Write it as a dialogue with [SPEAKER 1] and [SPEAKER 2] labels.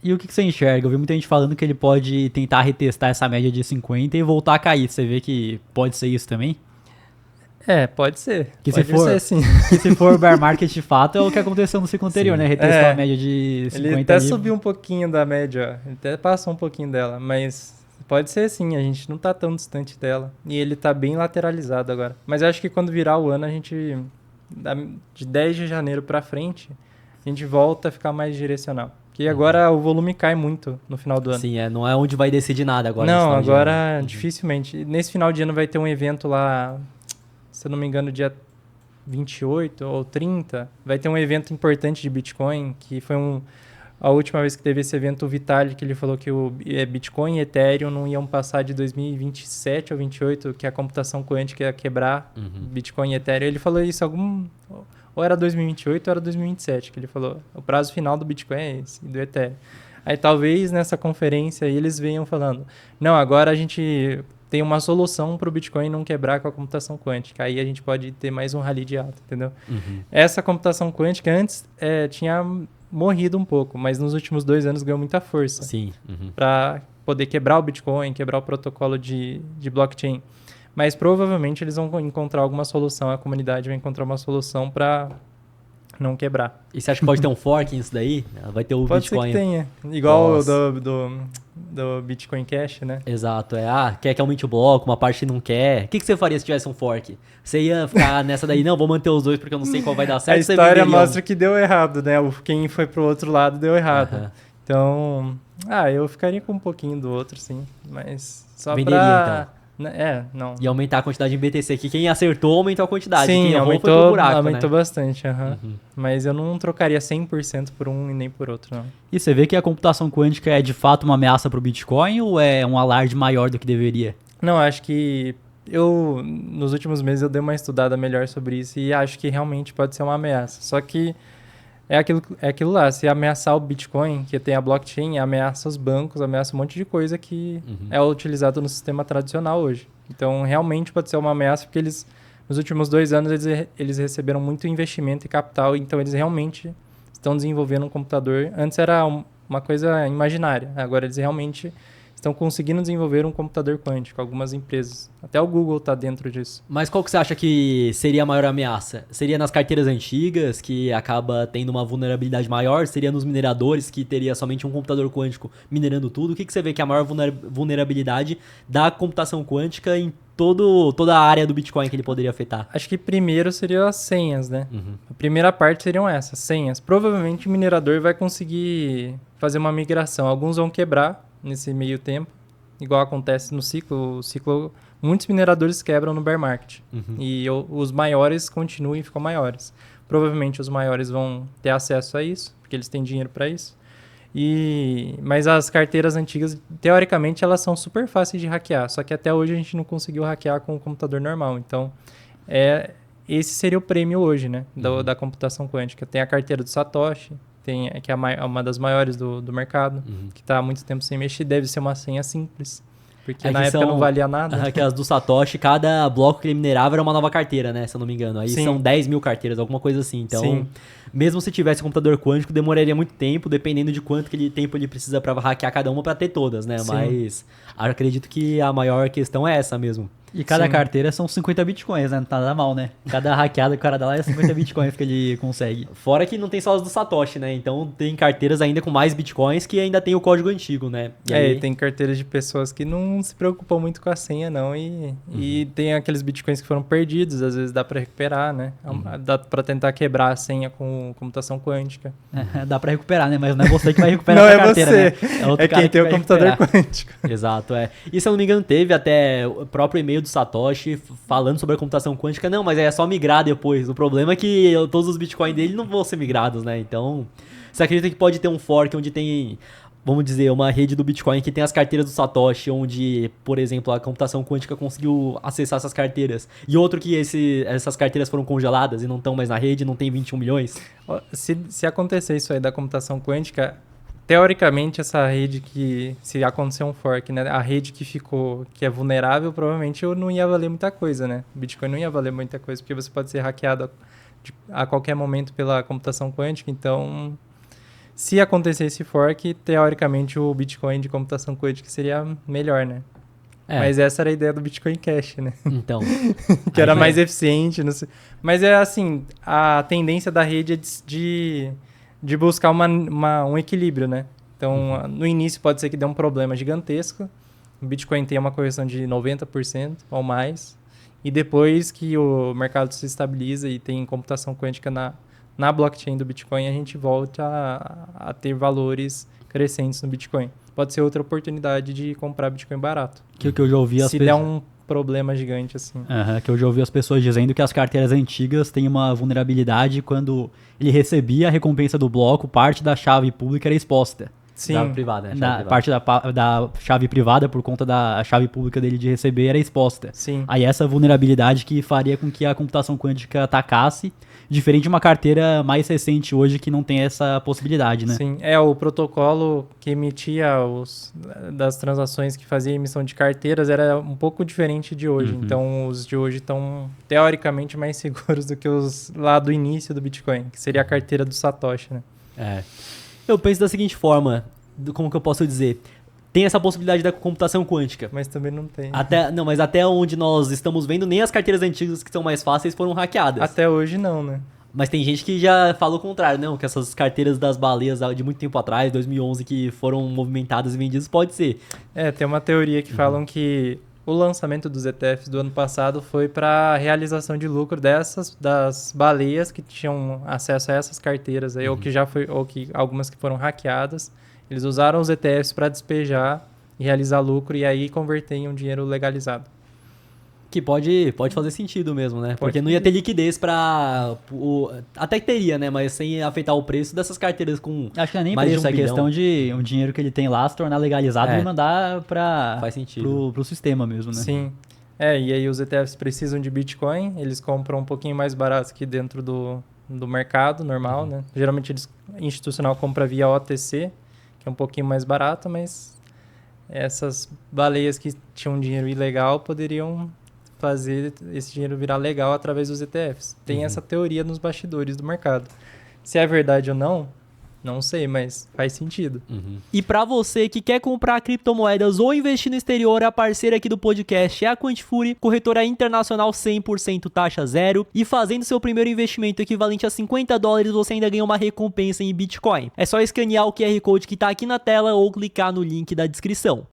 [SPEAKER 1] E o que você enxerga? Eu vi muita gente falando que ele pode tentar retestar essa média de 50 e voltar a cair. Você vê que pode ser isso também?
[SPEAKER 2] Pode ser.
[SPEAKER 1] Que se
[SPEAKER 2] Pode ser,
[SPEAKER 1] for,
[SPEAKER 2] sim.
[SPEAKER 1] que se for bear market de fato é o que aconteceu no ciclo anterior, né?
[SPEAKER 3] Sim.
[SPEAKER 1] Retestou a média de
[SPEAKER 2] Ele
[SPEAKER 1] 50
[SPEAKER 2] até
[SPEAKER 1] ali.
[SPEAKER 2] subiu um pouquinho da média, ó. Ele até passou um pouquinho dela, mas pode ser sim, a gente não tá tão distante dela. E ele tá bem lateralizado agora. Mas eu acho que quando virar o ano, a gente, de 10 de janeiro pra frente, a gente volta a ficar mais direcional. Porque agora o volume cai muito no final do ano.
[SPEAKER 3] Sim, não é onde vai decidir nada agora.
[SPEAKER 2] Não,
[SPEAKER 3] nesse final de ano.
[SPEAKER 2] agora dificilmente. Nesse final de ano vai ter um evento lá, se eu não me engano, dia 28 ou 30, vai ter um evento importante de Bitcoin, que foi a última vez que teve esse evento, o Vitalik, ele falou que o Bitcoin e Ethereum não iam passar de 2027 ou 2028, que a computação quântica ia quebrar Bitcoin e Ethereum. Ele falou isso ou era 2028 ou era 2027, que ele falou. O prazo final do Bitcoin é esse, e do Ethereum. Aí talvez nessa conferência aí eles venham falando, não, agora a gente tem uma solução para o Bitcoin não quebrar com a computação quântica. Aí a gente pode ter mais um rally de alta, entendeu? Essa computação quântica antes tinha morrido um pouco, mas nos últimos 2 anos ganhou muita força.
[SPEAKER 3] Sim.
[SPEAKER 2] Para poder quebrar o Bitcoin, quebrar o protocolo de blockchain. Mas provavelmente eles vão encontrar alguma solução, a comunidade vai encontrar uma solução para não quebrar.
[SPEAKER 3] E você acha que pode ter um fork nisso daí? Vai ter o
[SPEAKER 2] Pode
[SPEAKER 3] Bitcoin.
[SPEAKER 2] ser que tenha. Igual o
[SPEAKER 3] Nossa.
[SPEAKER 2] do Bitcoin Cash, né?
[SPEAKER 3] Exato, quer que aumente o bloco, uma parte não quer. O que você faria se tivesse um fork? Você ia ficar nessa daí, não, vou manter os dois porque eu não sei qual vai dar certo.
[SPEAKER 2] A história mostra que deu errado, né? Quem foi pro outro lado deu errado. Então, eu ficaria com um pouquinho do outro, sim. Mas só
[SPEAKER 3] venderia,
[SPEAKER 2] pra...
[SPEAKER 3] então.
[SPEAKER 2] Não.
[SPEAKER 3] E aumentar a quantidade em BTC, que quem acertou aumentou a quantidade.
[SPEAKER 2] Sim,
[SPEAKER 3] quem errou foi pro
[SPEAKER 2] aumentou,
[SPEAKER 3] buraco,
[SPEAKER 2] aumentou
[SPEAKER 3] né?
[SPEAKER 2] bastante. Mas eu não trocaria 100% por um e nem por outro, não.
[SPEAKER 1] E você vê que a computação quântica é de fato uma ameaça para o Bitcoin ou é um alarde maior do que deveria?
[SPEAKER 2] Não, acho que nos últimos meses eu dei uma estudada melhor sobre isso e acho que realmente pode ser uma ameaça. Só que é aquilo lá, se ameaçar o Bitcoin, que tem a blockchain, ameaça os bancos, ameaça um monte de coisa que é utilizado no sistema tradicional hoje. Então, realmente pode ser uma ameaça, porque nos últimos 2 anos, eles receberam muito investimento e capital, então eles realmente estão desenvolvendo um computador. Antes era uma coisa imaginária, agora eles realmente estão conseguindo desenvolver um computador quântico, algumas empresas. Até o Google está dentro disso.
[SPEAKER 3] Mas qual que você acha que seria a maior ameaça? Seria nas carteiras antigas, que acaba tendo uma vulnerabilidade maior? Seria nos mineradores, que teria somente um computador quântico minerando tudo? O que você vê que é a maior vulnerabilidade da computação quântica em toda a área do Bitcoin que ele poderia afetar?
[SPEAKER 2] Acho que primeiro seriam as senhas, né? A primeira parte seriam essas, senhas. Provavelmente o minerador vai conseguir fazer uma migração. Alguns vão quebrar nesse meio tempo, igual acontece no ciclo. Muitos mineradores quebram no bear market. E os maiores continuam e ficam maiores. Provavelmente os maiores vão ter acesso a isso, porque eles têm dinheiro para isso. Mas as carteiras antigas, teoricamente, elas são super fáceis de hackear. Só que até hoje a gente não conseguiu hackear com o computador normal. Então, esse seria o prêmio hoje, né? Da computação quântica. Tem a carteira do Satoshi, que é uma das maiores do mercado, que está há muito tempo sem mexer. Deve ser uma senha simples, porque na época não valia nada.
[SPEAKER 3] Que as do Satoshi, cada bloco que ele minerava era uma nova carteira, né? Se eu não me engano. Aí são 10 mil carteiras, alguma coisa assim. Então, mesmo se tivesse computador quântico, demoraria muito tempo, dependendo de quanto tempo ele precisa para hackear cada uma para ter todas, né? Mas acredito que a maior questão é essa mesmo.
[SPEAKER 1] E cada carteira são 50 bitcoins, né? Não tá nada mal, né? Cada hackeada que o cara dá lá é 50 bitcoins que ele consegue.
[SPEAKER 3] Fora que não tem só as do Satoshi, né? Então tem carteiras ainda com mais bitcoins que ainda tem o código antigo, né?
[SPEAKER 2] Tem carteiras de pessoas que não se preocupam muito com a senha, não. E tem aqueles bitcoins que foram perdidos, às vezes dá para recuperar, né? Dá para tentar quebrar a senha com computação quântica.
[SPEAKER 1] Dá para recuperar, né? Mas não é você que vai recuperar
[SPEAKER 2] a
[SPEAKER 1] carteira,
[SPEAKER 2] você.
[SPEAKER 1] Né?
[SPEAKER 2] É quem tem o computador quântico.
[SPEAKER 3] Exato, E se eu não me engano, teve até o próprio e-mail do Satoshi falando sobre a computação quântica. Não, mas é só migrar depois. O problema é que todos os bitcoins dele não vão ser migrados, né? Então, você acredita que pode ter um fork onde tem, vamos dizer, uma rede do Bitcoin que tem as carteiras do Satoshi, onde, por exemplo, a computação quântica conseguiu acessar essas carteiras, e outro que essas carteiras foram congeladas e não estão mais na rede, não tem 21 milhões?
[SPEAKER 2] Se acontecer isso aí da computação quântica, teoricamente, essa rede se acontecer um fork, né, a rede que é vulnerável, provavelmente não ia valer muita coisa, né? O Bitcoin não ia valer muita coisa, porque você pode ser hackeado a qualquer momento pela computação quântica. Então, Se acontecer esse fork, teoricamente o Bitcoin de computação quântica seria melhor, né? Mas essa era a ideia do Bitcoin Cash, né?
[SPEAKER 3] Então.
[SPEAKER 2] Que era mais eficiente, não sei. Mas é assim, a tendência da rede é de buscar um equilíbrio, né? Então, no início pode ser que dê um problema gigantesco. O Bitcoin tem uma correção de 90% ou mais. E depois que o mercado se estabiliza e tem computação quântica na blockchain do Bitcoin, a gente volta a ter valores crescentes no Bitcoin. Pode ser outra oportunidade de comprar Bitcoin barato.
[SPEAKER 1] Que eu já ouvi
[SPEAKER 2] se der um problema gigante assim.
[SPEAKER 1] Que eu já ouvi as pessoas dizendo que as carteiras antigas têm uma vulnerabilidade quando ele recebia a recompensa do bloco, parte da chave pública era exposta.
[SPEAKER 2] Sim.
[SPEAKER 3] Chave privada, né?
[SPEAKER 1] Parte da chave privada, por conta da chave pública dele de receber, era exposta.
[SPEAKER 2] Sim.
[SPEAKER 1] Aí essa vulnerabilidade que faria com que a computação quântica atacasse, diferente de uma carteira mais recente hoje que não tem essa possibilidade, né?
[SPEAKER 2] Sim, o protocolo que emitia das transações que fazia emissão de carteiras era um pouco diferente de hoje. Então, os de hoje estão teoricamente mais seguros do que os lá do início do Bitcoin, que seria a carteira do Satoshi, né?
[SPEAKER 3] Eu penso da seguinte forma, como que eu posso dizer? Tem essa possibilidade da computação quântica.
[SPEAKER 2] Mas também não tem.
[SPEAKER 3] Mas até onde nós estamos vendo, nem as carteiras antigas que são mais fáceis foram hackeadas.
[SPEAKER 2] Até hoje não, né?
[SPEAKER 3] Mas tem gente que já fala o contrário, não, que essas carteiras das baleias de muito tempo atrás, 2011, que foram movimentadas e vendidas, pode ser.
[SPEAKER 2] Tem uma teoria que falam que o lançamento dos ETFs do ano passado foi para realização de lucro das baleias que tinham acesso a essas carteiras aí, ou que algumas que foram hackeadas. Eles usaram os ETFs para despejar e realizar lucro e aí converter em um dinheiro legalizado.
[SPEAKER 3] Que pode fazer sentido mesmo, né? Porque não ia ter liquidez pra... Até que teria, né? Mas sem afetar o preço dessas carteiras com
[SPEAKER 1] acho que não é nem
[SPEAKER 3] mais
[SPEAKER 1] preço,
[SPEAKER 3] de 1
[SPEAKER 1] é
[SPEAKER 3] bilhão.
[SPEAKER 1] questão de um dinheiro que ele tem lá se tornar legalizado e mandar
[SPEAKER 3] Faz sentido.
[SPEAKER 1] pro sistema mesmo, né?
[SPEAKER 2] Sim. E aí os ETFs precisam de Bitcoin, eles compram um pouquinho mais barato que dentro do mercado normal, né? Geralmente institucional compra via OTC, que é um pouquinho mais barato, mas essas baleias que tinham dinheiro ilegal poderiam fazer esse dinheiro virar legal através dos ETFs. Tem essa teoria nos bastidores do mercado. Se é verdade ou não sei, mas faz sentido.
[SPEAKER 3] E para você que quer comprar criptomoedas ou investir no exterior, a parceira aqui do podcast é a Quantifury, corretora internacional 100% taxa zero, e fazendo seu primeiro investimento equivalente a $50, você ainda ganha uma recompensa em Bitcoin. É só escanear o QR Code que tá aqui na tela ou clicar no link da descrição.